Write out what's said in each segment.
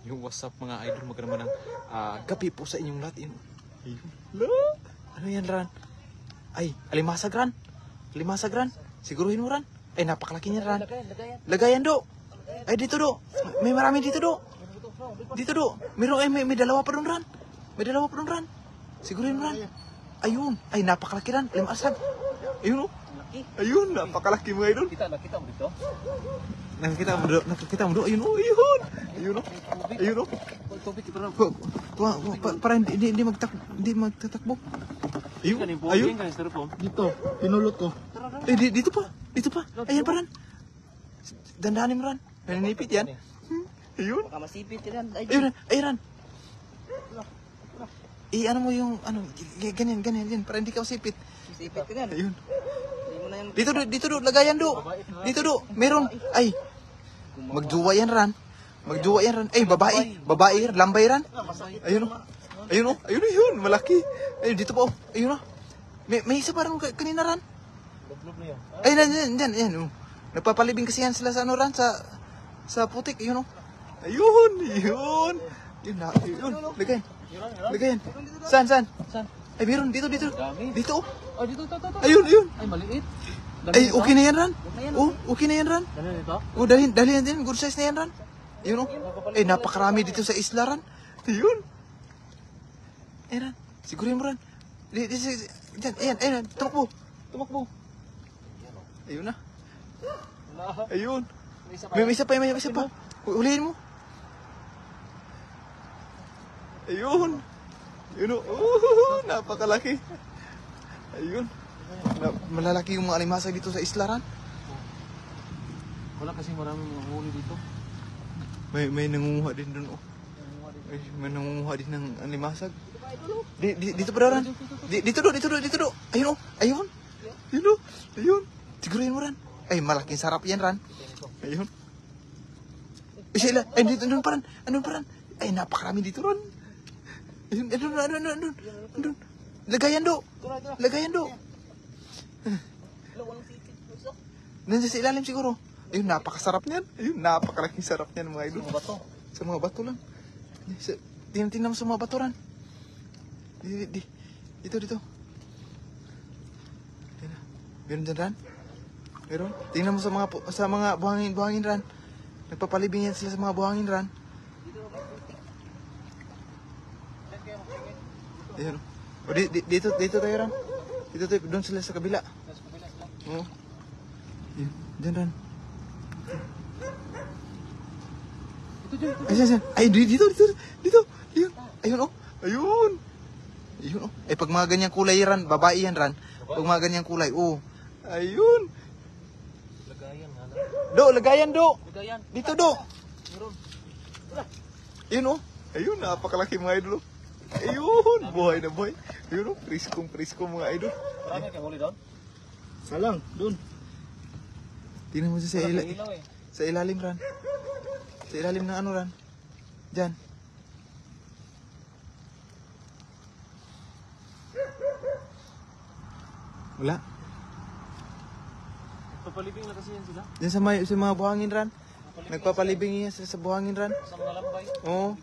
Yung WhatsApp mga idol, magandang gabi po sa inyong lahat. Ayun. Ano yan, Ran? Ay, alimasag, Ran. Alimasag, Ran. Siguruhin mo, Ran. Ay, napakalaki niyan, Ran. Lagayan, do. Ay, dito, do. May marami dito, do. Dito, do. May dalawa pa doon, Ran. May dalawa pa doon, Ran. Siguruhin mo, Ran. Ayun. Ay, napakalaki, Ran. Alimasag. Ayun, oh. Ayun, napakalaki mga idol. Nakita mo dito? Nakikita mo do. Ayun, oh. Ayun. Ayun, oh. Ayun, oh. Tubig pero Para hindi magtatakbo. Ayun. Dito, pinulot ko. Dito pa. Dito pa. Ayan pa, Ran. Dandanin mo, Ran. Naninipit yan. Ayun. Baka masipit yan. Ayun, Ran. Ano mo yung, ganyan, para hindi ka masipit. Masipit ka yan. Ayun. Hindi mo na yan. Dito, lagayan, do. Dito, do. Meron. Ay. Magjuwa yan, Ran. Magjuwa yan, Ran. Ay, babae, lambay, Ran. Ayun, oh. Ayun, malaki. Ayun, dito pa, oh. Ayun, oh. May isa pa rin kanina, Ran. Lublob na yun. Ay, yan, oh. Nagpapalibing kasi yan sila sa Ran, sa putik. Ayun, oh. Ayun. Yun, lagayan. Saan? Ay, meron, dito. Dito, oh. Oh, dito. Ayun. Ay, maliit. Ay, okay na yan, Ran. Oh, okay na yan, Ran. Ano nito? Oh, dalhin din. Good size na yan, Ran. Ayun, oh. Eh, napakarami dito sa isla, Ran. Ayun. Eh, Ran. Sigurin mo, Ran. Diyan, ayan. Tumakbo. Ayun na. Ayun. May isa pa. Ulihin mo. Ayun, oh, napakalaki. Ayun. Malalaki yung mga alimasag dito sa isla, Ran. Wala kasi maraming mga huli dito. May nangunguha din doon, oh. May nangunguha din ng alimasag. Dito pa daw, Ran. Dito do. Ayun, oh. Ayun. Sigurin mo, Ran. Ay, malaking sarap yan, Ran. Ayun. Sila. Ay, andun pa, Ran. Ay, napakarami dito, Ran. Ayun. Lagayan, do. Nandiyan sa ilalim siguro. Ayun, napakasarap niyan. Ayun, napakalaking sarap niyan, mga idol. Sa mga bato lang. Tingnan mo sa mga bato, Ran. Dito. Meron dyan, Ran. Meron. Tingnan mo sa mga buhangin, Ran. Nagpapalibing yan sila sa mga buhangin, Ran. Ayun. O, dito tayo, Ran. Dito tayo, doon sila sa kabila. Oo. Diyan, Ran. Ay, dito. Ayun, oh. Ayun, oh. Eh, pag mga ganyang kulay, Ran, babae yan, Ran. Pag mga ganyang kulay, oh. Ayun. Lagayan, do. Dito, do. Ayun, oh. Ayun, napakalaki mga idol, oh. Ayun, buhay na buhay. Ayun, oh. Priskong mga idol. Marami kang huli doon? Salang, doon. Tingnan mo sa ilalim, Ran. Sa ilalim ng ano, Ran. Diyan. Wala. Papalibing na kasi yan sila. Diyan sa mga buhangin, Ran. Nagpapalibing yan sa buhangin, Ran. Sa mga lambay. Oo.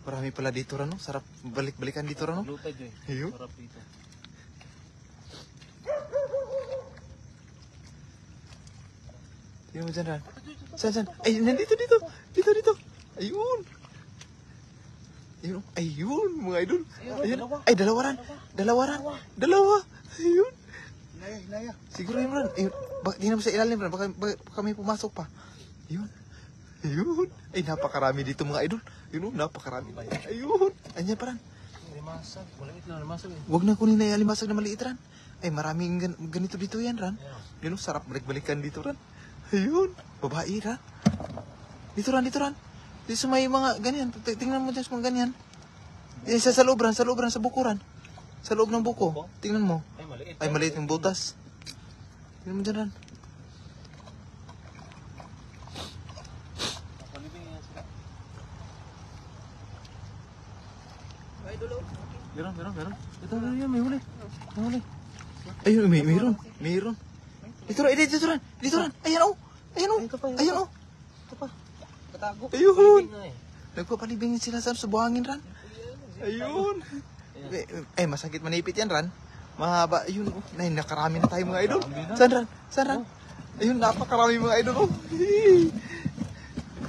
Marami pala dito, Ran. No? Sarap balik-balikan dito, Ran. No? Lupad yun. Ayun. Sarap dito. Tingnan mo dyan, Ran. Saan? Ay, nandito. Ayun. Ayun, mga idol. Ayun. Ay, dalawa, Ran. Ayun. Naya. Siguro yun, Ran. Ayun. Tingnan mo sa ilalim, Ran. Baka may pumasok pa. Ayun. Ay, napakarami dito, mga idol. Ayun, napakarami. Ayun. Andiyan pa, Ran. Limasag. Maliit na limasag eh. Huwag na kunin na yung alimasag na maliit, Ran. Ay, maraming ganito dito yan, Ran. Yun, sarap balik-balikan dito, Ran. Ayun. Babae, Ran. Dito, Ran. Dito sa may mga ganyan. Tingnan mo dyan sa mga ganyan. Sa loob, Ran. Sa buko, Ran. Sa loob ng buko. Tingnan mo. Ay, maliit yung butas. Tingnan mo dyan, Ran. Meron. Ito, may huli. Ayun, mayroon. Dito, Ran. Ayan, oh. Ito pa. Ayun, oh. Ito pa. Katago. Ayun. Nagpapalibingin sila sa buhangin, Ran. Ayun. Masakit manipit yan, Ran. Mahaba. Ayun, oh. Nay, nakarami na tayo mga idol. Saan, Ran? Saan, Ran? Ayun, napakarami mga idol, oh.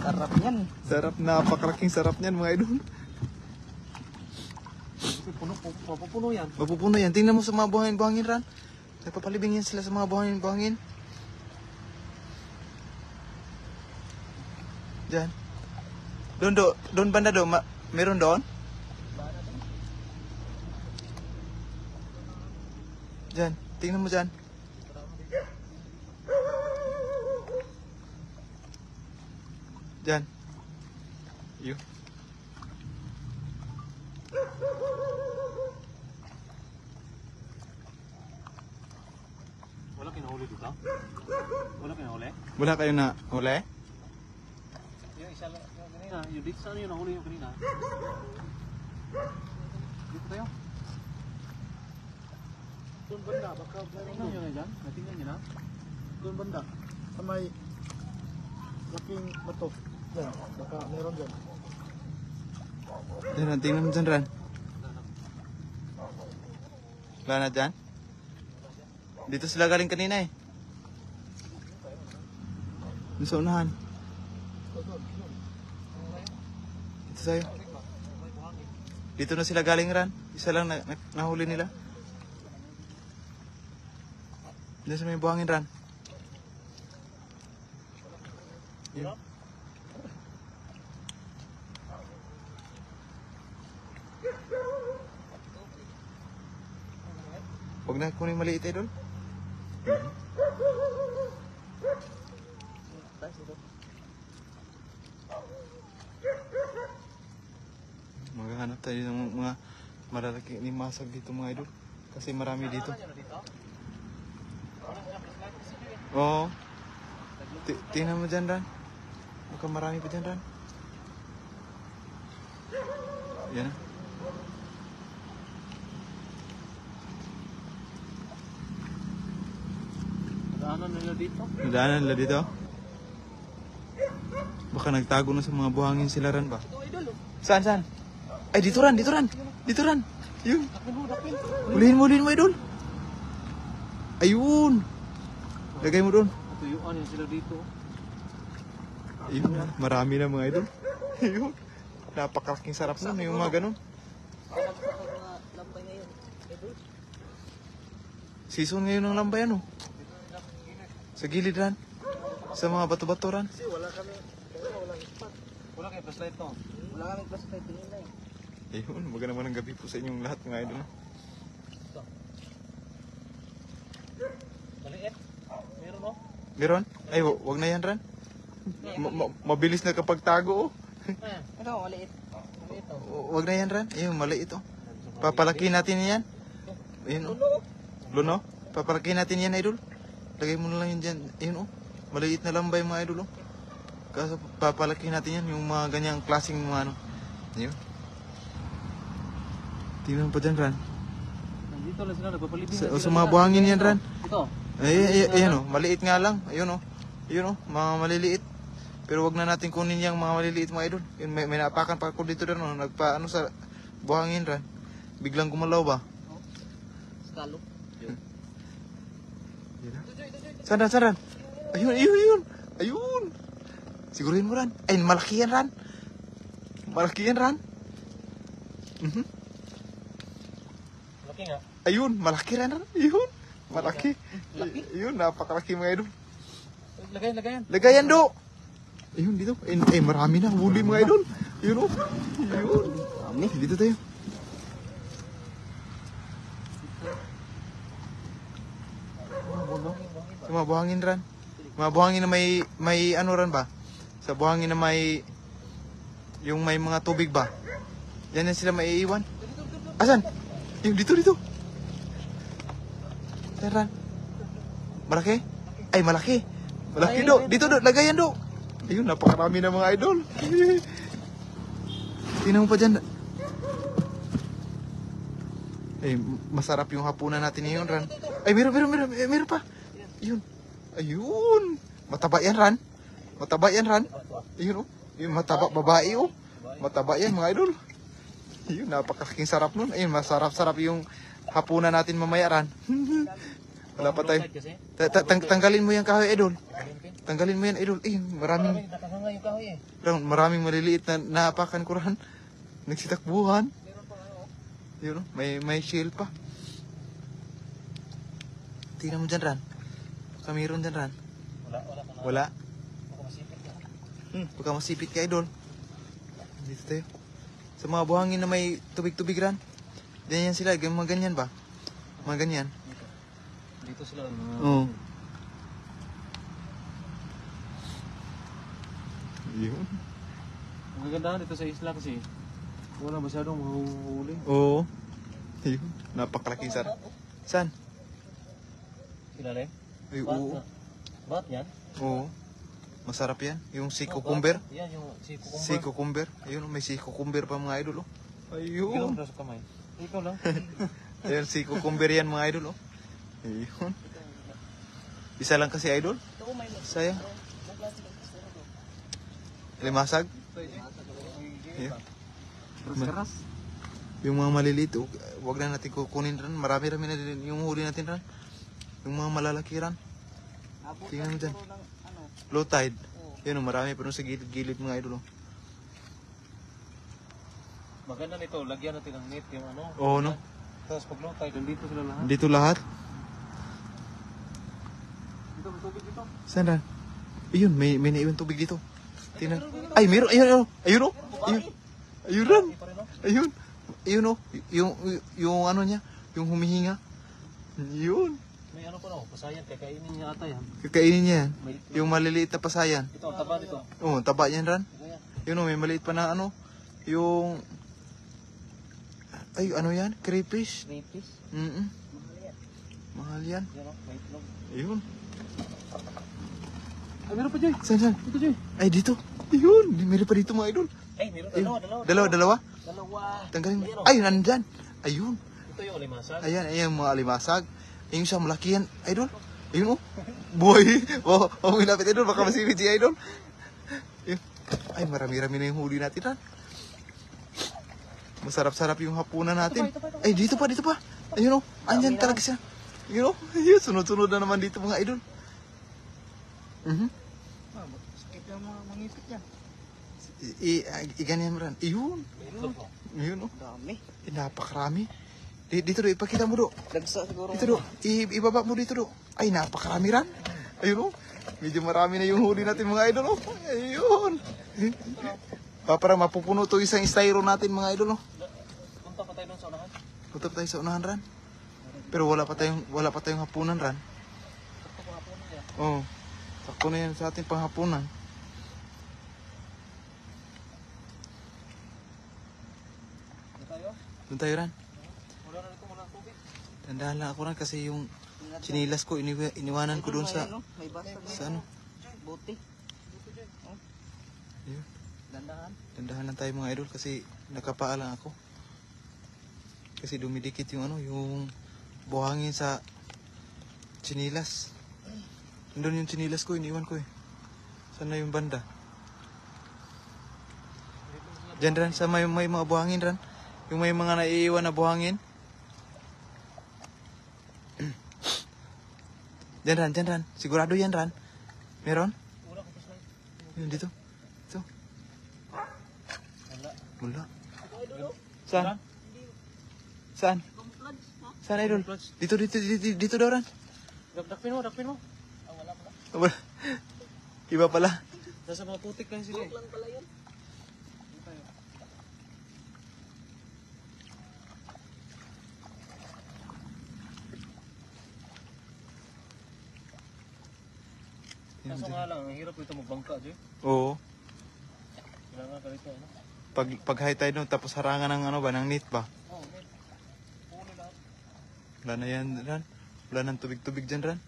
Sarap yan. Sarap, napakalaking sarap niyan mga idol. Mapupuno yan. Mapupuno yan. Tingnan mo sa mga buhangin-buhangin, Ran. Nagpapalibingin sila sa mga buhangin-buhangin. Diyan. Doon banda doon. Meron doon? Diyan. Tingnan mo dyan. Diyan. Yun. Wala kinahuli dito? Wala kinahuli? Wala kayo na huli? Yung isa lang, yung kanina. Yung dito saan yung nahuli yung kanina? Dito tayo. Doon banda, baka tingnan nyo na dyan. Natingnan nyo na. Doon banda. Sa may laking bato. Yan, baka meron dyan. Diyan, tingnan mo dyan, Ran. Wala na dyan? Dito sila galing kanina eh. Doon sa unahan. Dito tayo. Dito na sila galing, Ran. Isa lang nahuli nila. Diyan sa may buhangin, Ran. Yun. Huwag na kunin maliit eh doon. Maghahanap tayo ng mga malalaking limasag dito mga idol. Kasi marami dito. Oo. Tingnan mo dyan, Ran. Baka marami pa dyan, Ran. Yan. Daanan nila dito. Nadaanan nila dito. Baka nagtago na sa mga buhangin sila, Ran ba? Saan, saan? Ay, dito, Ran, dito, Ran. Dito, Ran. Yun. Ulihin mo, idol. Ayun. Lagay mo doon. Tuyuan yan sila dito. Ayun, marami na mga idol. Ayun. Napakalaking sarap na yung mga ganun. Season ngayon ng lambay, ano? Sa gilid, Ran. Sa mga bato-bato, Ran. Wala kayo flashlight to. Wala kami flashlight tingin na eh. Ayun, magandang gabi po sa inyong lahat mga idol. Maliit. Meron o. Meron? Ay, wag na yan, Ran. Mabilis na kapag tago, oh. Ito, maliit. Maliit o. Wag na yan, Ran. Ayun, maliit, oh. Papalaki natin yan. Ayun, oh. Luno? Papalaki natin yan, idol. Lagay mo na lang yun dyan. Ayun, oh. Maliit na lambay mga idol, oh. Kaso papalaki natin yan, yung mga ganyang klaseng mga ano. Ayun. Tingnan pa dyan, Ran. Nandito lang sila, nagpapalibing. Sa mga buhangin yan, Ran. Ito. Ayan, oh. Maliit nga lang. Ayun, oh. Ayun, oh. Mga maliliit. Pero wag na natin kunin yung mga maliliit mga idol. Yun, may naapakan pa ako dito rin, oh. Nagpaano sa buhangin, Ran. Biglang gumalaw ba? Skalo. Saan, Ran? Saan, Ran? Ayun. Ayun. Sigurin mo, Ran. Ay, malaki yan, Ran. Malaki yan, Ran. Laki nga. Ayun, malaki rin, Ran. Ayun. Malaki. Ayun, napakalaki mga idol. Lagayan. Lagayan, do. Ayun, dito. Ay, marami na. Huli mga idol. Ayun, oh. Ayun. Dito tayo. Sa mga buhangin, Ran. Mga buhangin na may ano, Ran ba? Sa buhangin na yung may mga tubig ba? Yan sila maiiwan. Asan? Yung dito. Saan, Ran? Malaki? Ay, malaki. Malaki, do. Dito, do. Lagayan, do. Ayun, napakarami na mga idol. Tingnan mo pa dyan. Ay, masarap yung hapunan natin ngayon, Ran. Ay, meron pa. Ayun. Mataba yan, Ran. Ayun, oh. Yung mataba, babae, oh. Mataba yan mga idol. Yun, napakalaking sarap nun. Ayun, masarap-sarap yung hapunan natin mamaya ran. Wala pa tayo. Tanggalin mo yung kahoy idol. Tanggalin mo yan idol. Eh, maraming Nakahanga yung kahoy eh. maraming maliliit na naapakan ko ran. Nagsitakbuhan. Yun, may shield pa. Tingnan mo dyan ran. Baka mayroon dyan ran. Wala. Baka masipit ka. Baka masipit ka idol. Dito tayo. Sa mga buhangin na may tubig-tubig ran. Ganyan sila, mga ganyan ba? Mga ganyan. Dito sila. Oo. Yun. Ang gagandahan dito sa isla kasi wala masyadong mahuhuli. Oo. Yun. Napakalaking sarap. Saan? Ilalim? Ay, oo. Ba't yan? Oo. Masarap yan. Yung sea cucumber. Yan yung si kukumba. Sea cucumber. Ayun, may sea cucumber pa mga idol. Oh. Ikaw Ayun. sa kamay. Ikaw lang. Ayun, sea cucumber yan mga idol. Oh. Ayun. Isa lang kasi idol. Sayang. Limasag. Ayun. Keras. Yung mga maliliit, wag na natin kukunin rin. Marami-rami na din yung huli natin rin. Yung mga malalaki rin. Tingnan mo dyan. Low tide. Yan, marami pa rin sa gilid-gilid mga idol. Maganda nito, lagyan natin ng net yung ano. Oo, no? Tapos pag low tide, nandito sila lahat. Dito lahat. Dito, may tubig dito. Saan rin? Ayun, may naiwan tubig dito. Tingnan. Ay, meron. Ayun, ayun, oh. Ayun. Ayun rin. Hindi pa rin, no? Ayun. Ayun, oh. Yung ano niya, yung humihinga. Yun. May ano pa no, pasayan, kakainin niya ata yan. Kakainin niya yan. May, Yung maliliit na pasayan. ito, ang taba dito. Oo, taba yan ran. Ito yan. Yun, oh, may maliit pa na ano. Yung... Ay, ano yan? Crayfish. Crayfish. Mahal yan. Yan o, may itlog. Ayun. Ay, meron pa Joy. Saan? Ito Joy. Ay, dito. Ayun. Meron pa dito mga idol. Ay, meron. Ayun. Dalawa. Dalawa? Dalawa. Tanggalin mo. Ayan, oh. Ay, nandyan. Ayun. Ito yung limasag. Ayan, mga alimasag. Ayun siya, malaki yan. Idol. Ayun, oh. Boy. Oh, ilapit idol. Baka masipit si idol. Ayun. Ay, marami-rami na yung huli natin ran. Masarap-sarap yung hapunan natin. Ay, dito pa. Ayun, oh. Andyan talaga siya. Ayun, oh. Ayun, sunod-sunod na naman dito mga idol. Sakit yung mga mangipit niya. Iganyan mo ran. Ayun. Ayun, oh. Dami. Napakarami. Dito do, ipakita mo do. Dagsa siguro. Dito do, ibaba mo dito do. Ay, napakarami ran. Ayun, oh. Medyo marami na yung huli natin mga idol, oh. Ayun. Parang mapupuno to isang styro natin mga idol, oh. Punta pa tayo doon sa unahan. Punta pa tayo sa unahan ran. Pero wala pa tayong hapunan ran. Sakto ko hapon na yan. Oo. Sakto na yan sa ating panghapunan. Dito tayo. Doon tayo ran. Wala na dito, wala ang tubig. Tandaan lang ako ran kasi yung chinilas ko, iniwanan ko doon sa... May basag. Sa ano? Buti. Ayun. Dandahan. Dandahan lang tayo mga idol kasi nakapaa lang ako. Kasi dumidikit yung ano, yung buhangin sa chinilas. Nandun yung chinilas ko, iniwan ko eh. Saan na yung banda? Diyan ran, sa may mga buhangin ran. Yung may mga naiiwan na buhangin. Diyan ran. Sigurado yan ran. Meron? Wala ko pa slide. Yun, dito. Dito. Wala. Wala. Saan? Saan? Saan idol? Dito daw ran. Dakpin mo. Wala. Iba pala. Nasa mga putik lang sila eh. Kaso nga lang, ang hirap ito magbangka, Joy. Oo. Kailangan ka rito, ano? Pag high tide nun, tapos harangan ng ano ba, ng net ba? Oo, okay. Puli lahat. Wala na yan ran. Wala nang tubig-tubig dyan ran.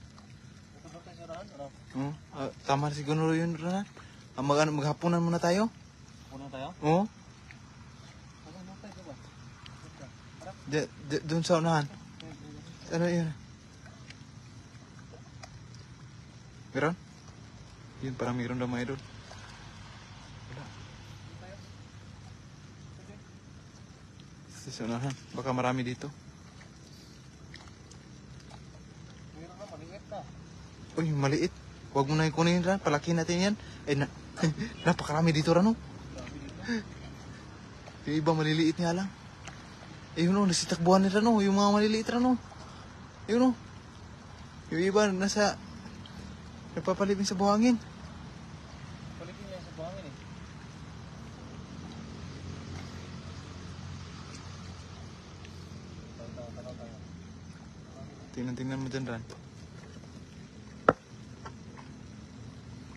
Ito ba tayo sa rahan? Ano? Oo. Tama siguro yun ran. Maghapunan muna tayo. Punan tayo? Oo. Ano tayo ba? Doon sa unahan. Ano yun? Meron? Yun, parang meron daw mga idol. Wala. Sa unahan. Baka marami dito. Meron na, maliit na. Uy, maliit. Huwag mo na yung kunin ran. Palakihin natin yan. Ay, napakarami dito ran, oh. Yung iba maliliit nga lang. Ayun, oh, nasitakbuhan nila, no. Yung mga maliliit ran, oh. Ayun, oh. Yung iba nasa nagpapalibing sa buhangin. Paligin niya sa buhangin eh. Tingnan mo dyan, Ran.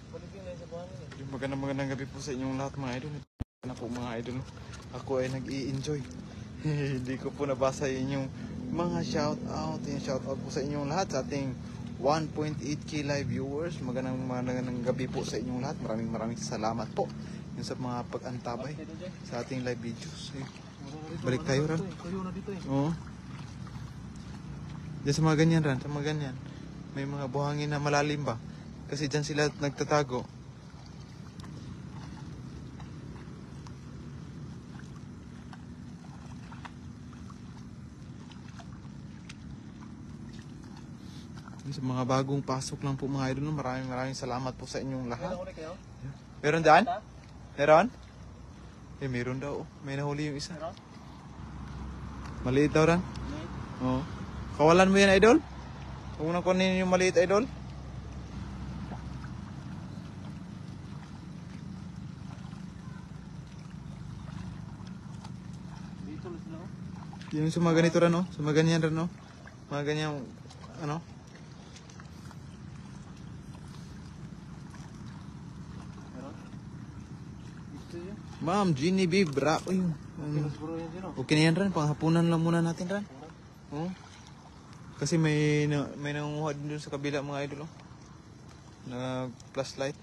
Paligin niya sa buhangin eh. Yung magandang gabi po sa inyong lahat, mga idol. Na po, mga idol. Ako ay nag-i-enjoy. Hindi ko po nabasa yung mga shoutout. Yung shoutout po sa inyong lahat sa ating 1.8k live viewers. Magandang gabi po sa inyong lahat. Maraming salamat po. Yung sa mga pag-antabay sa ating live videos. Balik tayo, Ran. Kayo na dito eh. Oo. Diyan sa mga ganyan, Ran. Sa mga ganyan. May mga buhangin na malalim ba? Kasi dyan sila nagtatago. Sa mga bagong pasok lang po, mga idol, maraming salamat po sa inyong lahat. Meron ulit kayo? Meron dyan? Meron? Eh, meron daw. May nahuli yung isa. Meron? Maliit daw, Ran. Maliit. Oo. Kawalan mo yan, idol? Huwag mo na kunin yung maliit, idol. Dito ulit sila oh. Yung sa mga ganito, Ran, no? Sa mga ganyan, Ran, no? Mga ganyang, ano? Meron? Dito yun. Ma'am, Ginny B. Bra. Uy, Siguro yan dyan oh. okay na yan, Ran. Panghapunan lang muna natin, Ran. Oo. Kasi may nangunguha din dun sa kabila, mga idol, oh. Na flashlight.